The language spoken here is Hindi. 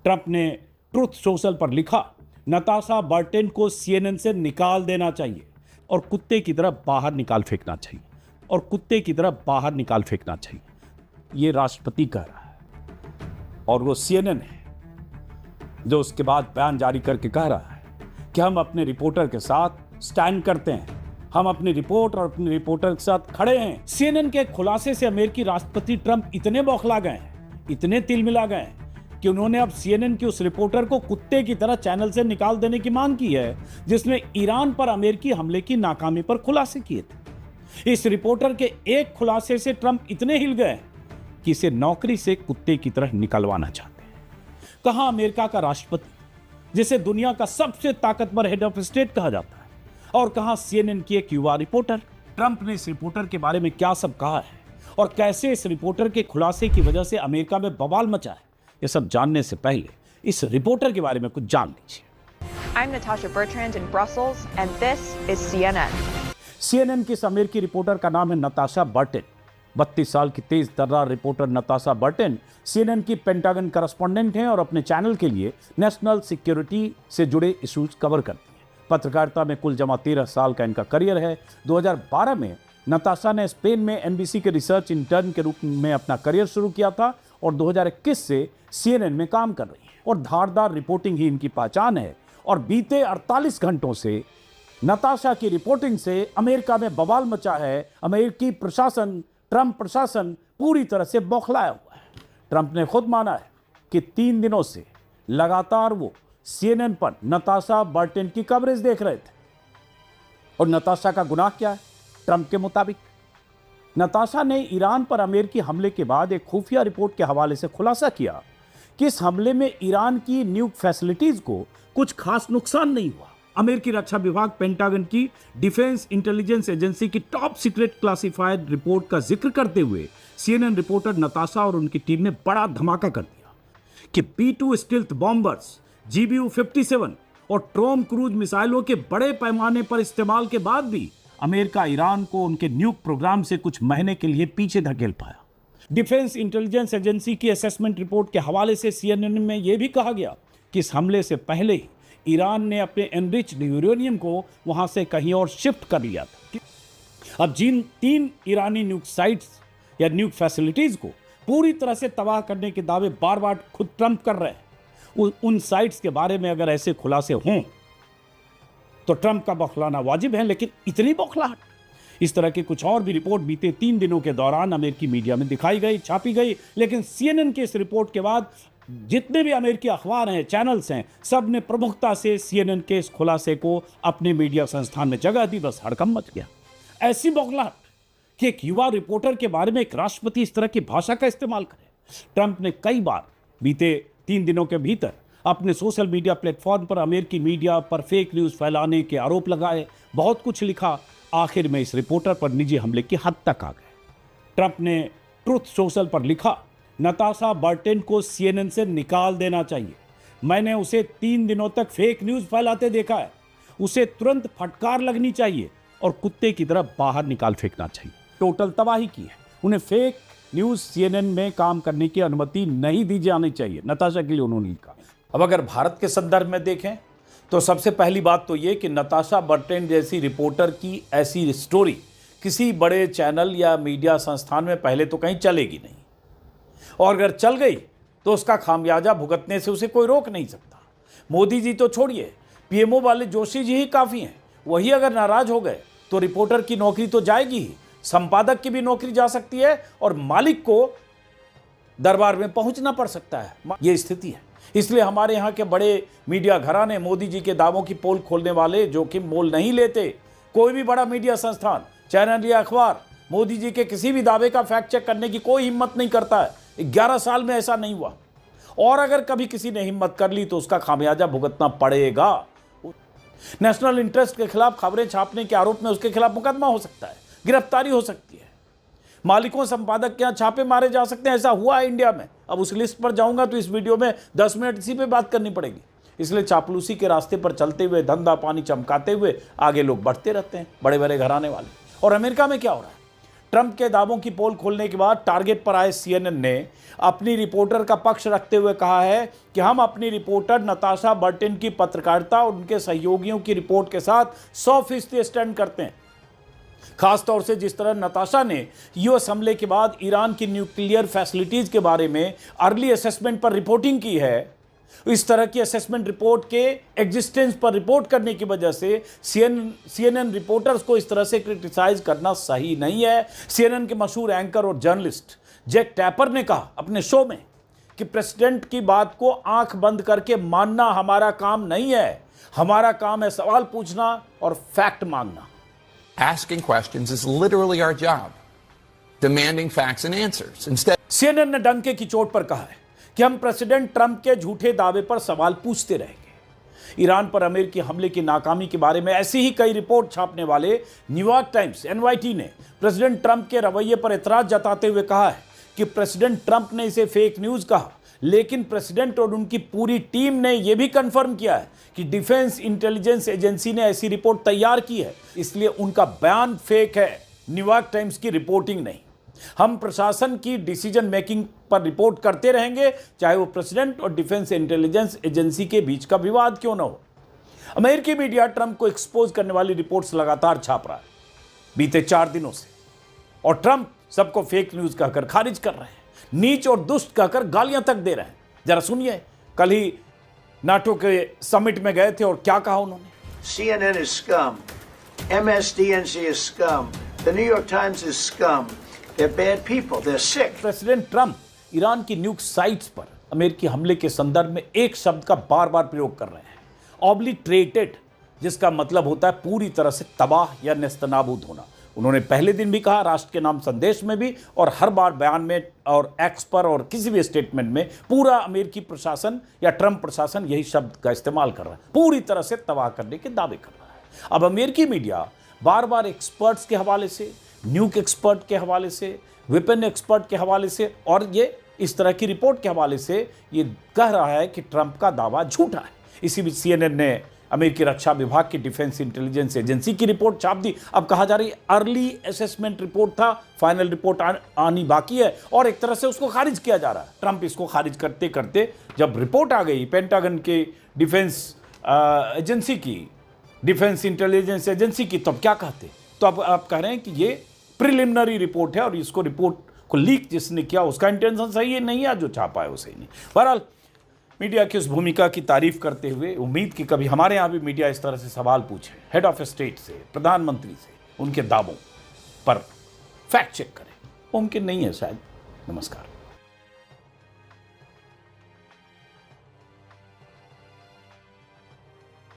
ट्रंप ने ट्रुथ सोशल पर लिखा, नताशा बर्टेन को सीएनएन से निकाल देना चाहिए और कुत्ते की तरह बाहर निकाल फेंकना चाहिए और कुत्ते की तरह बाहर निकाल फेंकना चाहिए। ये राष्ट्रपति कह रहा है और वो सीएनएन है जो उसके बाद बयान जारी करके कह रहा है कि हम अपने रिपोर्टर के साथ स्टैंड करते हैं, हम अपनी रिपोर्ट और अपने रिपोर्टर के साथ खड़े हैं। सीएनएन के खुलासे से अमेरिकी राष्ट्रपति ट्रंप इतने बौखला गए हैं, इतने तिलमिला गए हैं कि उन्होंने अब सीएनएन के उस रिपोर्टर को कुत्ते की तरह चैनल से निकाल देने की मांग की है जिसने ईरान पर अमेरिकी हमले की नाकामी पर खुलासे किए थे। इस रिपोर्टर के एक खुलासे से ट्रंप इतने हिल गए कि इसे नौकरी से कुत्ते की तरह निकलवाना चाहते हैं। कहां अमेरिका का राष्ट्रपति, जिसे दुनिया का सबसे ताकतवर हेड ऑफ स्टेट कहा जाता है, और कहां सीएनएन की एक युवा रिपोर्टर। ट्रंप ने इस रिपोर्टर के बारे में क्या सब कहा है और कैसे इस रिपोर्टर के खुलासे की वजह से अमेरिका में बवाल मचा है, ये सब जानने से पहले इस रिपोर्टर के बारे में कुछ जान लीजिए। I'm Natasha Bertrand in Brussels and this is CNN. CNN की इस अमेरिकी रिपोर्टर का नाम है नताशा बर्टेन। 32 साल की तेज तर्रार रिपोर्टर नताशा बर्टेन CNN की पेंटागन करस्पॉन्डेंट हैं और अपने चैनल के लिए नेशनल सिक्योरिटी से जुड़े इश्यूज कवर करती हैं। पत्रकारिता में कुल जमा 13 साल का इनका करियर है। 2012 में नताशा ने स्पेन में NBC के रिसर्च इंटर्न के रूप में अपना करियर शुरू किया था और 2021 से CNN में काम कर रही है और धारदार रिपोर्टिंग ही इनकी पहचान है। और बीते 48 घंटों से नताशा की रिपोर्टिंग से अमेरिका में बवाल मचा है। अमेरिकी प्रशासन, ट्रंप प्रशासन पूरी तरह से बौखलाया हुआ है। ट्रंप ने खुद माना है कि 3 दिनों से लगातार वो CNN पर नताशा बर्टेन की कवरेज देख रहे थे। और नताशा का गुनाह क्या है? ट्रंप के मुताबिक नताशा ने ईरान पर अमेरिकी हमले के बाद एक खुफिया रिपोर्ट के हवाले से खुलासा किया कि इस हमले में ईरान की न्यूक फैसिलिटीज को कुछ खास नुकसान नहीं हुआ। अमेरिकी रक्षा विभाग पेंटागन की डिफेंस इंटेलिजेंस एजेंसी की टॉप सीक्रेट क्लासिफाइड रिपोर्ट का जिक्र करते हुए CNN रिपोर्टर नताशा और उनकी टीम ने बड़ा धमाका कर दिया कि P2 स्टील्थ बॉम्बर्स, GBU-57 और टॉम क्रूज मिसाइलों के बड़े पैमाने पर इस्तेमाल के बाद भी अमेरिका ईरान को उनके न्यूक प्रोग्राम से कुछ महीने के लिए पीछे धकेल पाया। डिफेंस इंटेलिजेंस एजेंसी की असेसमेंट रिपोर्ट के हवाले से CNN में यह भी कहा गया कि इस हमले से पहले ही ईरान ने अपने एनरिच्ड यूरेनियम को वहां से कहीं और शिफ्ट कर लिया था। अब जिन 3 ईरानी न्यूक साइट्स या न्यूक फैसिलिटीज को पूरी तरह से तबाह करने के दावे बार बार खुद ट्रंप कर रहे हैं, उन साइट्स के बारे में अगर ऐसे खुलासे हों तो ट्रंप का बौखलाना वाजिब है। लेकिन इतनी बौखलाहट, इस तरह की कुछ और भी रिपोर्ट बीते 3 दिनों के दौरान अमेरिकी मीडिया में दिखाई गई, छापी गई। लेकिन CNN के इस रिपोर्ट के बाद जितने भी अमेरिकी अखबार हैं, चैनल्स हैं, सब ने प्रमुखता से CNN के इस खुलासे को अपने मीडिया संस्थान में जगह दी। बस हड़कंप मच गया। ऐसी बौखलाहट कि एक युवा रिपोर्टर के बारे में एक राष्ट्रपति इस तरह की भाषा का इस्तेमाल करे। ट्रंप ने कई बार बीते 3 दिनों के भीतर अपने सोशल मीडिया प्लेटफॉर्म पर अमेरिकी मीडिया पर फेक न्यूज़ फैलाने के आरोप लगाए, बहुत कुछ लिखा। आखिर में इस रिपोर्टर पर निजी हमले की हद तक आ गए। ट्रंप ने ट्रुथ सोशल पर लिखा, नताशा बर्टेन को CNN से निकाल देना चाहिए। मैंने उसे 3 दिनों तक फेक न्यूज़ फैलाते देखा है। उसे तुरंत फटकार लगनी चाहिए और कुत्ते की तरह बाहर निकाल फेंकना चाहिए। टोटल तबाही की है। उन्हें फेक न्यूज़ CNN में काम करने की अनुमति नहीं दी जानी चाहिए, नताशा के लिए उन्होंने लिखा। अब अगर भारत के संदर्भ में देखें तो सबसे पहली बात तो ये कि नताशा बर्टेन जैसी रिपोर्टर की ऐसी स्टोरी किसी बड़े चैनल या मीडिया संस्थान में पहले तो कहीं चलेगी नहीं, और अगर चल गई तो उसका खामियाजा भुगतने से उसे कोई रोक नहीं सकता। मोदी जी तो छोड़िए, PMO वाले जोशी जी ही काफ़ी हैं। वही अगर नाराज हो गए तो रिपोर्टर की नौकरी तो जाएगी ही, संपादक की भी नौकरी जा सकती है और मालिक को दरबार में पहुंचना पड़ सकता है। ये स्थिति है। इसलिए हमारे यहाँ के बड़े मीडिया घराने मोदी जी के दावों की पोल खोलने वाले जोखिम मोल नहीं लेते। कोई भी बड़ा मीडिया संस्थान, चैनल या अखबार मोदी जी के किसी भी दावे का फैक्ट चेक करने की कोई हिम्मत नहीं करता है। 11 साल में ऐसा नहीं हुआ, और अगर कभी किसी ने हिम्मत कर ली तो उसका खामियाजा भुगतना पड़ेगा। नेशनल इंटरेस्ट के खिलाफ खबरें छापने के आरोप में उसके खिलाफ मुकदमा हो सकता है, गिरफ्तारी हो सकती है, मालिकों संपादक के यहाँ छापे मारे जा सकते हैं। ऐसा हुआ है इंडिया में। अब उस लिस्ट पर जाऊंगा तो इस वीडियो में 10 मिनट इसी पे बात करनी पड़ेगी। इसलिए चापलूसी के रास्ते पर चलते हुए, धंधा पानी चमकाते हुए आगे लोग बढ़ते रहते हैं, बड़े बड़े घराने वाले। और अमेरिका में क्या हो रहा है? ट्रंप के दावों की पोल खोलने के बाद टारगेट पर आए सीएनएन ने अपनी रिपोर्टर का पक्ष रखते हुए कहा है कि हम अपनी रिपोर्टर नताशा बर्टन की पत्रकारिता और उनके सहयोगियों की रिपोर्ट के साथ 100% स्टैंड करते हैं। खासतौर से जिस तरह नताशा ने यूएस हमले के बाद ईरान की न्यूक्लियर फैसिलिटीज के बारे में अर्ली असेसमेंट पर रिपोर्टिंग की है, इस तरह की असेसमेंट रिपोर्ट के एग्जिस्टेंस पर रिपोर्ट करने की वजह से सीएनएन रिपोर्टर्स को इस तरह से क्रिटिसाइज करना सही नहीं है। सीएनएन के मशहूर एंकर और जर्नलिस्ट जैक टैपर ने कहा अपने शो में कि प्रेसिडेंट की बात को आंख बंद करके मानना हमारा काम नहीं है, हमारा काम है सवाल पूछना और फैक्ट मांगना। Asking questions is literally our job. Demanding facts and answers. Instead, CNN ने डंके की चोट पर कहा है कि हम प्रेसिडेंट ट्रंप के झूठे दावे पर सवाल पूछते रहेंगे। ईरान पर अमेरिकी हमले की नाकामी के बारे में ऐसी ही कई रिपोर्ट छापने वाले न्यूयॉर्क टाइम्स NYT ने प्रेसिडेंट ट्रंप के रवैये पर एतराज जताते हुए कहा है कि प्रेसिडेंट ट्रंप ने इसे फेक न्यूज कहा, लेकिन प्रेसिडेंट और उनकी पूरी टीम ने यह भी कंफर्म किया है कि डिफेंस इंटेलिजेंस एजेंसी ने ऐसी रिपोर्ट तैयार की है, इसलिए उनका बयान फेक है, न्यूयॉर्क टाइम्स की रिपोर्टिंग नहीं। हम प्रशासन की डिसीजन मेकिंग पर रिपोर्ट करते रहेंगे, चाहे वो प्रेसिडेंट और डिफेंस इंटेलिजेंस एजेंसी के बीच का विवाद क्यों न हो। अमेरिकी मीडिया ट्रंप को एक्सपोज करने वाली रिपोर्ट्स लगातार छाप रहा है बीते 4 दिनों से, और ट्रंप सबको फेक न्यूज कहकर खारिज कर रहे हैं, नीच और दुष्ट कहकर गालियां तक दे रहे हैं। जरा सुनिए, कल ही नाटो के समिट में गए थे और क्या कहा उन्होंने। CNN is scum. MSDNC is scum. The New York Times is scum. They're bad people. They're sick. President Trump Iran की न्यूक्लियर साइट्स पर अमेरिकी हमले के संदर्भ में एक शब्द का बार बार प्रयोग कर रहे हैं, ऑब्लिटरेटेड, जिसका मतलब होता है पूरी तरह से तबाह या नेस्तनाबूद होना। उन्होंने पहले दिन भी कहा, राष्ट्र के नाम संदेश में भी, और हर बार बयान में और एक्स पर और किसी भी स्टेटमेंट में पूरा अमेरिकी प्रशासन या ट्रंप प्रशासन यही शब्द का इस्तेमाल कर रहा है, पूरी तरह से तबाह करने के दावे कर रहा है। अब अमेरिकी मीडिया बार बार एक्सपर्ट्स के हवाले से, न्यूक एक्सपर्ट के हवाले से, वेपन एक्सपर्ट के हवाले से और ये इस तरह की रिपोर्ट के हवाले से ये कह रहा है कि ट्रंप का दावा झूठा है। इसी बीच सीएनएन ने अमेरिकी रक्षा विभाग की डिफेंस इंटेलिजेंस एजेंसी की रिपोर्ट छाप दी। अब कहा जा रही है अर्ली असेसमेंट रिपोर्ट था, फाइनल रिपोर्ट आनी बाकी है, और एक तरह से उसको खारिज किया जा रहा है। ट्रंप इसको खारिज करते करते जब रिपोर्ट आ गई पेंटागन के डिफेंस एजेंसी की, डिफेंस इंटेलिजेंस एजेंसी की, तो अब क्या कहते? तो अब आप कह रहे हैं कि ये प्रिलिमिनरी रिपोर्ट है और इसको रिपोर्ट को लीक जिसने किया उसका इंटेंशन सही है, नहीं है, जो छापा है वो सही नहीं। बहरहाल मीडिया की उस भूमिका की तारीफ करते हुए उम्मीद कि कभी हमारे यहाँ भी मीडिया इस तरह से सवाल पूछे, हेड ऑफ स्टेट से, प्रधानमंत्री से, उनके दावों पर फैक्ट चेक करें, मुमकिन नहीं है शायद। नमस्कार।